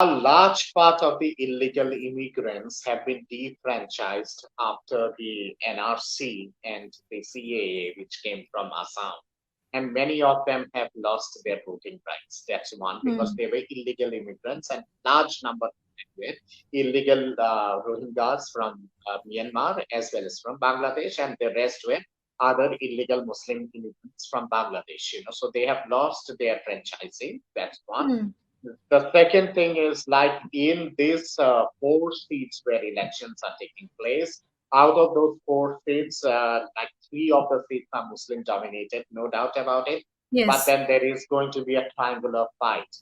A large part of the illegal immigrants have been defranchised after the NRC and the CAA, which came from Assam. And many of them have lost their voting rights. That's one, because Hmm. they were illegal immigrants, and large number of them were illegal Rohingyas from Myanmar as well as from Bangladesh, and the rest were other illegal Muslim immigrants from Bangladesh. So they have lost their franchising. That's one. Hmm. The second thing is, like, in these four seats where elections are taking place, out of those four seats, like three of the seats are Muslim dominated, no doubt about it. But Yes. then there is going to be a triangular fight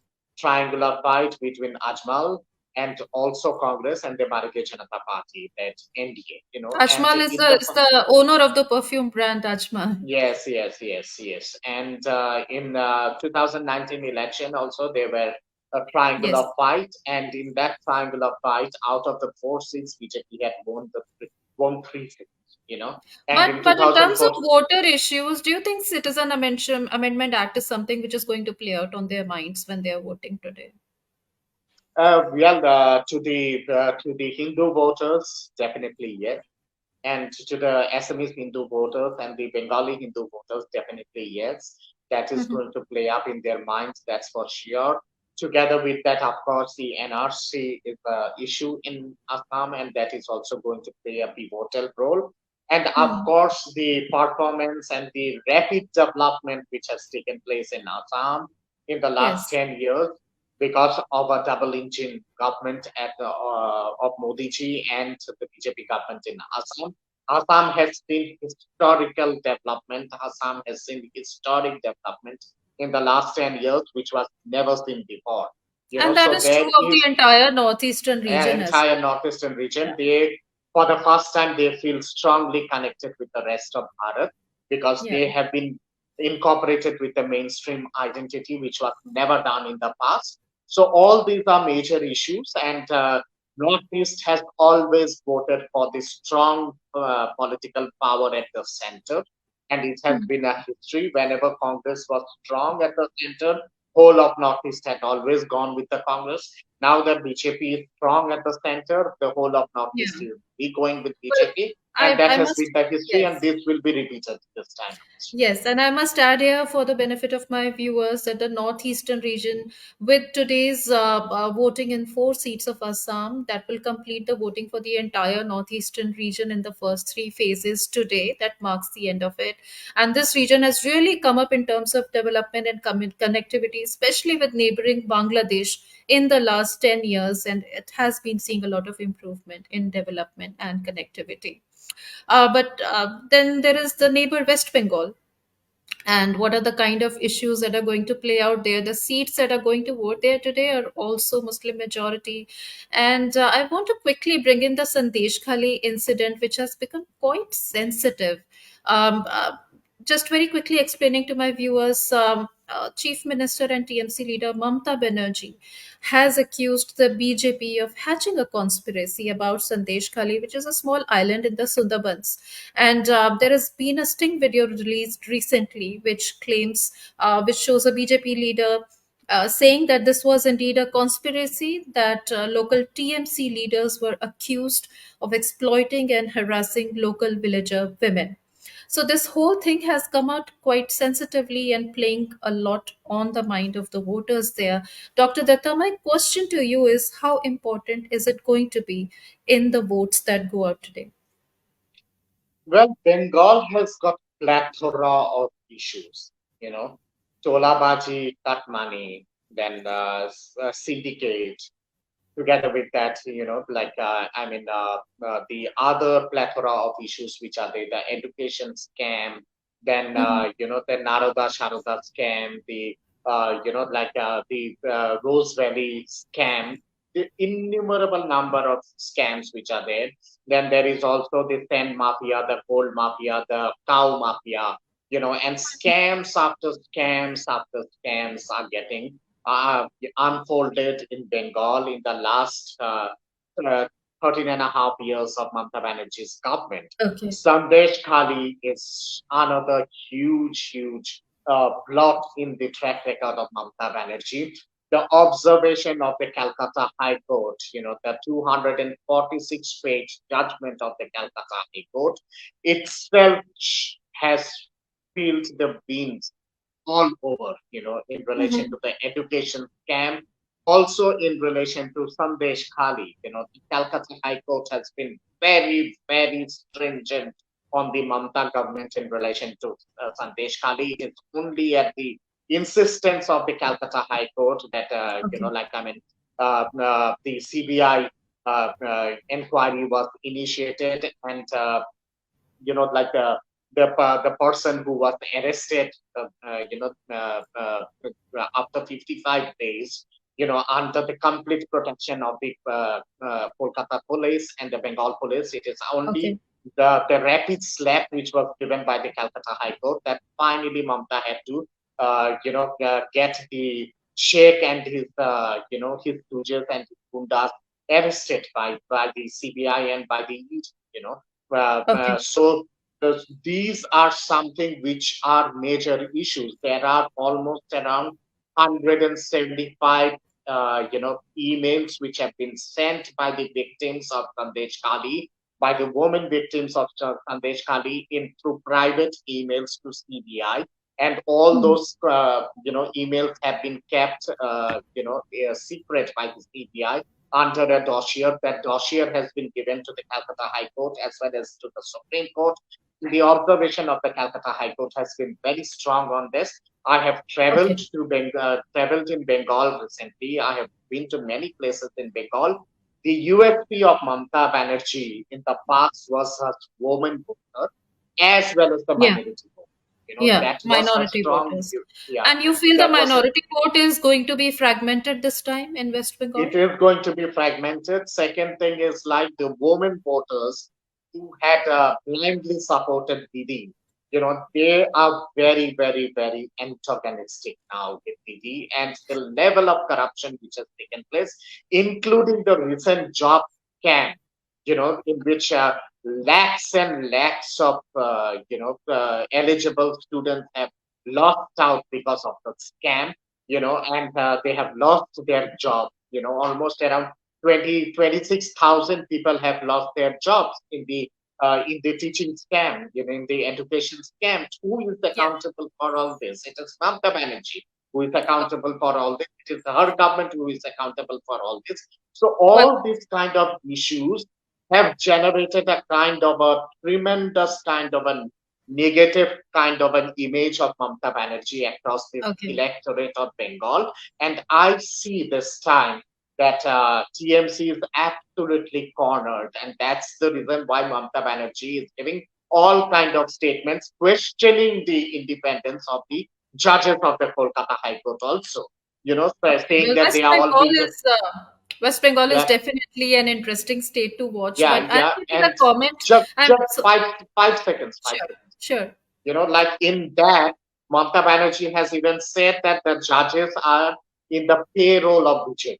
between Ajmal and also Congress and the Bharatiya Janata Party, that NDA. And Ajmal in the is the owner of the perfume brand Ajmal. yes, yes, yes, yes. And in 2019 election also, there were a Yes. triangular fight, and in that triangular fight, out of the four seats, BJP had won three seats. And in But in terms of 2014, voter issues, do you think Amendment Act is something which is going to play out on their minds when they are voting today? well, to the Hindu voters, definitely yes, and to the Assamese Hindu voters and the Bengali Hindu voters, definitely yes. That is Mhm. going to play up in their minds, that's for sure. Together with that, of course, the NRC is an issue in Assam, and that is also going to play a pivotal role. And of Hmm. course, the performance and the rapid development which has taken place in Assam in the last Yes. 10 years, because of a double engine government of Modi ji and the BJP government in Assam. Assam has seen historical development. Assam has seen historic development in the last 10 years, which was never seen before. And that So is true there of the is entire northeastern an region as entire well. northeastern region. Yeah. For the first time, they feel strongly connected with the rest of Bharat, because Yeah. they have been incorporated with the mainstream identity, which was never done in the past. So all these are major issues, and Northeast has always voted for the strong political power at the center, and it has Hmm. been a history. Whenever Congress was strong at the center, whole of Northeast had always gone with the Congress. Now that BJP is strong at the center, the whole of Northeast Yeah. is be going with Well, BJP, and that I has been must, the history, and yes. this will be repeated this time. Yes, and I must add here for the benefit of my viewers that the northeastern region, with today's voting in four seats of Assam, that will complete the voting for the entire northeastern region in the first three phases today. That marks the end of it. And this region has really come up in terms of development and connectivity, especially with neighboring Bangladesh in the last 10 years. And it has been seeing a lot of improvement in development and connectivity. But then there is the neighbor West Bengal, and what are the kind of issues that are going to play out there. The seats that are going to vote there today are also Muslim majority. And I want to quickly bring in the Sandesh Khali incident, which has become quite sensitive. Um, uh, just very quickly explaining to my viewers, Chief Minister and TMC leader Mamta Banerjee has accused the BJP of hatching a conspiracy about Sandesh Khali, which is a small island in the Sundarbans. And there has been a sting video released recently, which shows a BJP leader saying that this was indeed a conspiracy, that local TMC leaders were accused of exploiting and harassing local villager women. So this whole thing has come out quite sensitively and playing a lot on the mind of the voters there. Dr. Datta, my question to you is, how important is it going to be in the votes that go out today? Well, Bengal has got plethora of issues. You know, Cholabaji, cut money, then syndicate. Together with that, the other plethora of issues which are there, the education scam, then Mhm. the Naroda Sharoda scam, the Rose Valley scam, the innumerable number of scams which are there. Then there is also the sand mafia, the gold mafia, the cow mafia, and scams after scams are getting unfolded in Bengal in the last uh, 13 and a half years of Mamata Banerjee's government. Okay. Sandesh Khali is another huge blot in the track record of Mamata Banerjee. the observation of the Calcutta High Court, the 246-page judgment of the Calcutta High Court itself has filled the beans all over, in relation Mhm. to the education scam, also in relation to Sandesh Khali. The Calcutta High Court has been very, very stringent on the Mamata government in relation to Sandesh Khali. It's only at the insistence of the Calcutta High Court that, Okay. the CBI inquiry was initiated, and the person who was arrested, after 55 days, under the complete protection of the Kolkata police and the Bengal police. It is only Okay. the rapid slap which was given by the Calcutta High Court that finally Mamta had to, get the Sheikh and his stooges and his gundas arrested by the CBI and by the ED, you know. Okay. So these are something which are major issues. There are almost around 175, emails which have been sent by the victims of Sandesh Kali, by the women victims of Sandesh Kali, in through private emails to CBI, and all Mhm. those emails have been kept secret by the CBI under a dossier. That dossier has been given to the Calcutta High Court as well as to the Supreme Court. The observation of the Calcutta High Court has been very strong on this. I have Okay. traveled in Bengal recently. I have been to many places in Bengal. The USP of Mamata Banerjee in the past was her woman voter as well as the Yeah. minority voter. Yeah. That was her Minority strong, voters. yeah, And you feel the that was minority vote is going to be fragmented this time in West it Bengal? is going to be fragmented. Second thing is like the women voters who had blindly supported Didi. They are very, very, very antagonistic now with Didi, and the level of corruption which has taken place, including the recent job scam, in which lakhs and lakhs of eligible students have lost out because of the scam, and they have lost their job. Almost around 26,000 people have lost their jobs in the teaching scam, in the education scam. Who is Yeah. accountable for all this? It is Mamata Banerjee who is accountable for all this. It is her government who is accountable for all this. So Well, all these kind of issues have generated a kind of a tremendous kind of a negative kind of an image of Mamata Banerjee across the okay. electorate of Bengal. And I see this time that TMC is absolutely cornered. And that's the reason why Mamata Banerjee is giving all kind of statements questioning the independence of the judges of the Kolkata High Court also. Okay. Saying Well, that they are all being, West Bengal is yeah, definitely an interesting state to watch. But yeah, I'm yeah. getting a And comment. just I'm so, 5 seconds, 5 sure. seconds. Sure. Like in that, Mamata Banerjee has even said that the judges are in the payroll of BJP.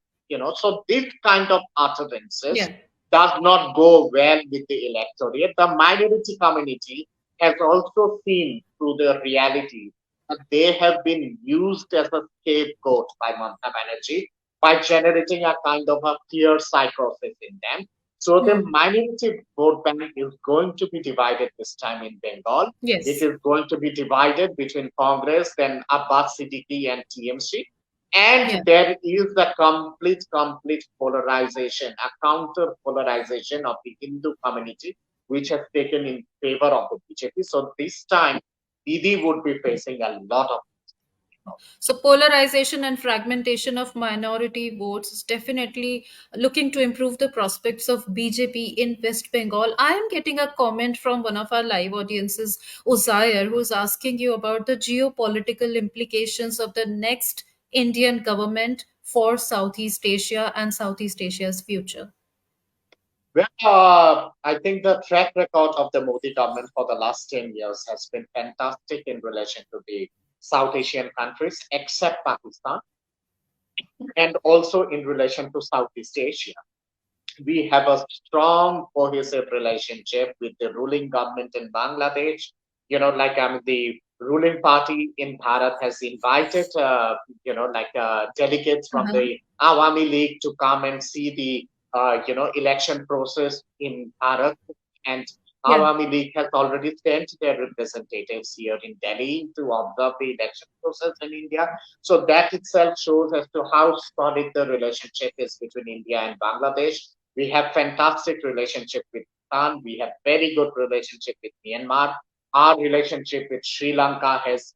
So this kind of utterances Yeah. does not go well with the electorate. The minority community has also seen through the reality that they have been used as a scapegoat by Mamata Banerjee by generating a kind of a fear psychosis in them. So the Hmm. minority vote bank is going to be divided this time in Bengal. It Yes. is going to be divided between Congress, then Abbas Siddiqui and TMC. And Yeah. there is a complete polarization, a counter polarization of the Hindu community, which has taken in favor of the BJP. So this time, Didi would be facing a lot of. So, polarization and fragmentation of minority votes is definitely looking to improve the prospects of BJP in West Bengal. I am getting a comment from one of our live audiences, Uzair, who's asking you about the geopolitical implications of the next Indian government for Southeast Asia and Southeast Asia's future. Well, I think the track record of the Modi government for the last 10 years has been fantastic in relation to the South Asian countries, except Pakistan, and also in relation to Southeast Asia. We have a strong, cohesive relationship with the ruling government in Bangladesh. The ruling party in Bharat has invited, delegates from Uh-huh. the Awami League to come and see the, election process in Bharat. And Yeah. Awami League has already sent their representatives here in Delhi to observe the election process in India. So that itself shows as to how solid the relationship is between India and Bangladesh. We have fantastic relationship with Bhutan. We have very good relationship with Myanmar. Our relationship with Sri Lanka has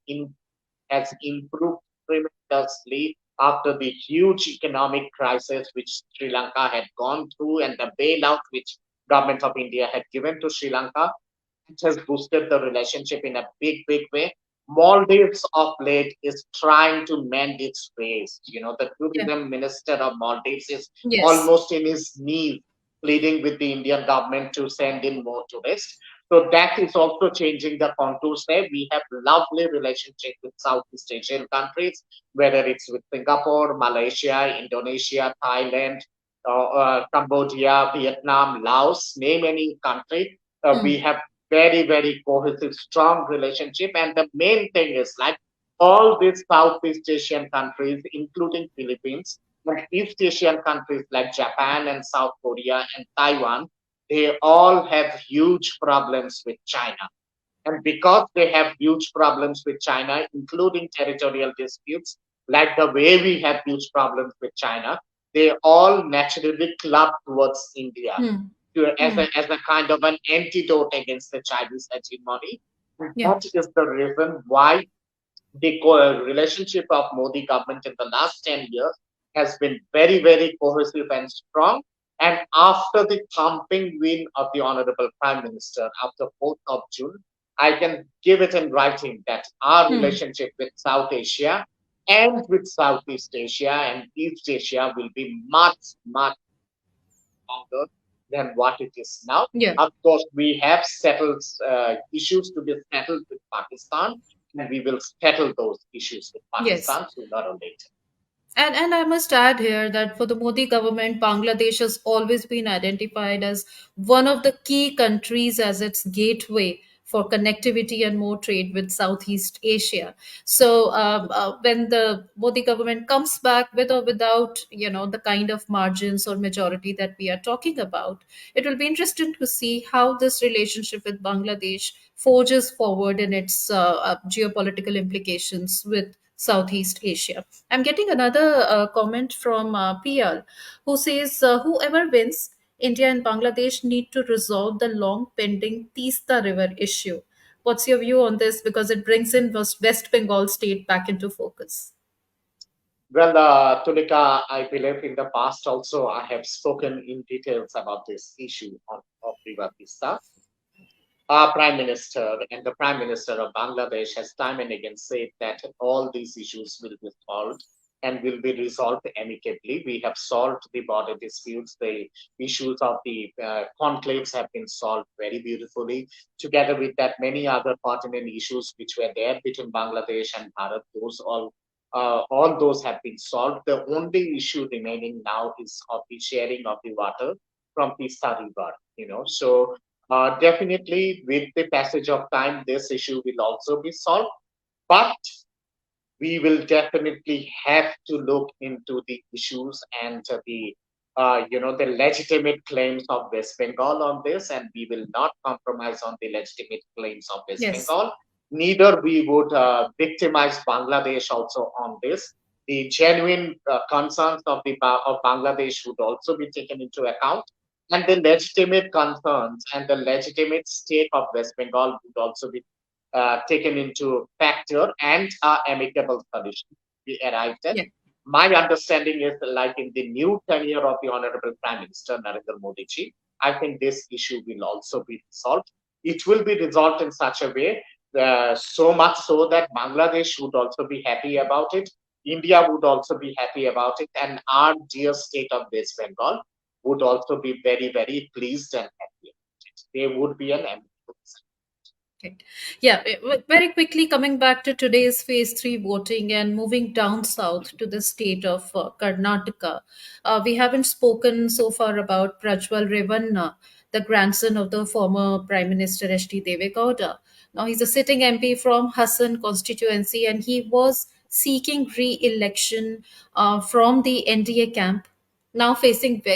improved tremendously after the huge economic crisis which Sri Lanka had gone through and the bailout which government of India had given to Sri Lanka. It has boosted the relationship in a big way. Maldives of late is trying to mend its ways. The Yeah. tourism minister of Maldives is Yes. almost in his knees pleading with the Indian government to send in more tourists. So that is also changing the contours there. We have lovely relationship with Southeast Asian countries, whether it's with Singapore, Malaysia, Indonesia, Thailand, Cambodia, Vietnam, Laos, name any country. We Hmm. have very cohesive, strong relationship. And the main thing is like all these Southeast Asian countries, including Philippines, and East Asian countries like Japan and South Korea and Taiwan, they all have huge problems with China. And because they have huge problems with China, including territorial disputes, like the way we have huge problems with China, they all naturally club towards India Hmm. Hmm. as a kind of an antidote against the Chinese hegemony. And Yeah. that is the reason why the relationship of Modi government in the last 10 years has been very cohesive and strong. And after the thumping win of the Honorable Prime Minister after 4th of June, I can give it in writing that our Hmm. relationship with South Asia and with Southeast Asia and East Asia will be much stronger than what it is now. Yeah. Of course, we have settled issues to be settled with Pakistan, and we will settle those issues with Yes. Pakistan sooner or later. And I must add here that for the Modi government, Bangladesh has always been identified as one of the key countries as its gateway for connectivity and more trade with Southeast Asia. So when the Modi government comes back with or without, the kind of margins or majority that we are talking about, it will be interesting to see how this relationship with Bangladesh forges forward in its geopolitical implications with Southeast Asia. I'm getting another comment from PL who says, whoever wins, India and Bangladesh need to resolve the long pending Tista River issue. What's your view on this? Because it brings in West Bengal state back into focus. Well, Tulika, I believe in the past also I have spoken in details about this issue of River Vista. Our Prime Minister and the Prime Minister of Bangladesh has time and again said that all these issues will be solved and will be resolved amicably. We have solved the border disputes. The issues of the conclaves have been solved very beautifully. Together with that, many other pertinent issues which were there between Bangladesh and Bharat, all those have been solved. The only issue remaining now is of the sharing of the water from Tista River. So definitely, with the passage of time, this issue will also be solved. But we will definitely have to look into the issues and the legitimate claims of West Bengal on this, and we will not compromise on the legitimate claims of West Yes. Bengal. Neither we would victimize Bangladesh also on this. The genuine concerns of of Bangladesh would also be taken into account, and the legitimate concerns and the legitimate state of West Bengal would also be taken into factor and amicable solution we arrived at. Yeah. My understanding is like in the new tenure of the Honorable Prime Minister Narendra Modi ji, I think this issue will also be resolved. It will be resolved in such a way, so much so that Bangladesh would also be happy about it, India would also be happy about it, and our dear state of West Bengal would also be very pleased and happy about it. There would be an amicable solution. Right. Yeah, very quickly coming back to today's phase three voting and moving down south to the state of Karnataka. We haven't spoken so far about Prajwal Revanna, the grandson of the former Prime Minister H.D. Devegowda. Now he's a sitting MP from Hassan constituency, and he was seeking re-election from the NDA camp, now facing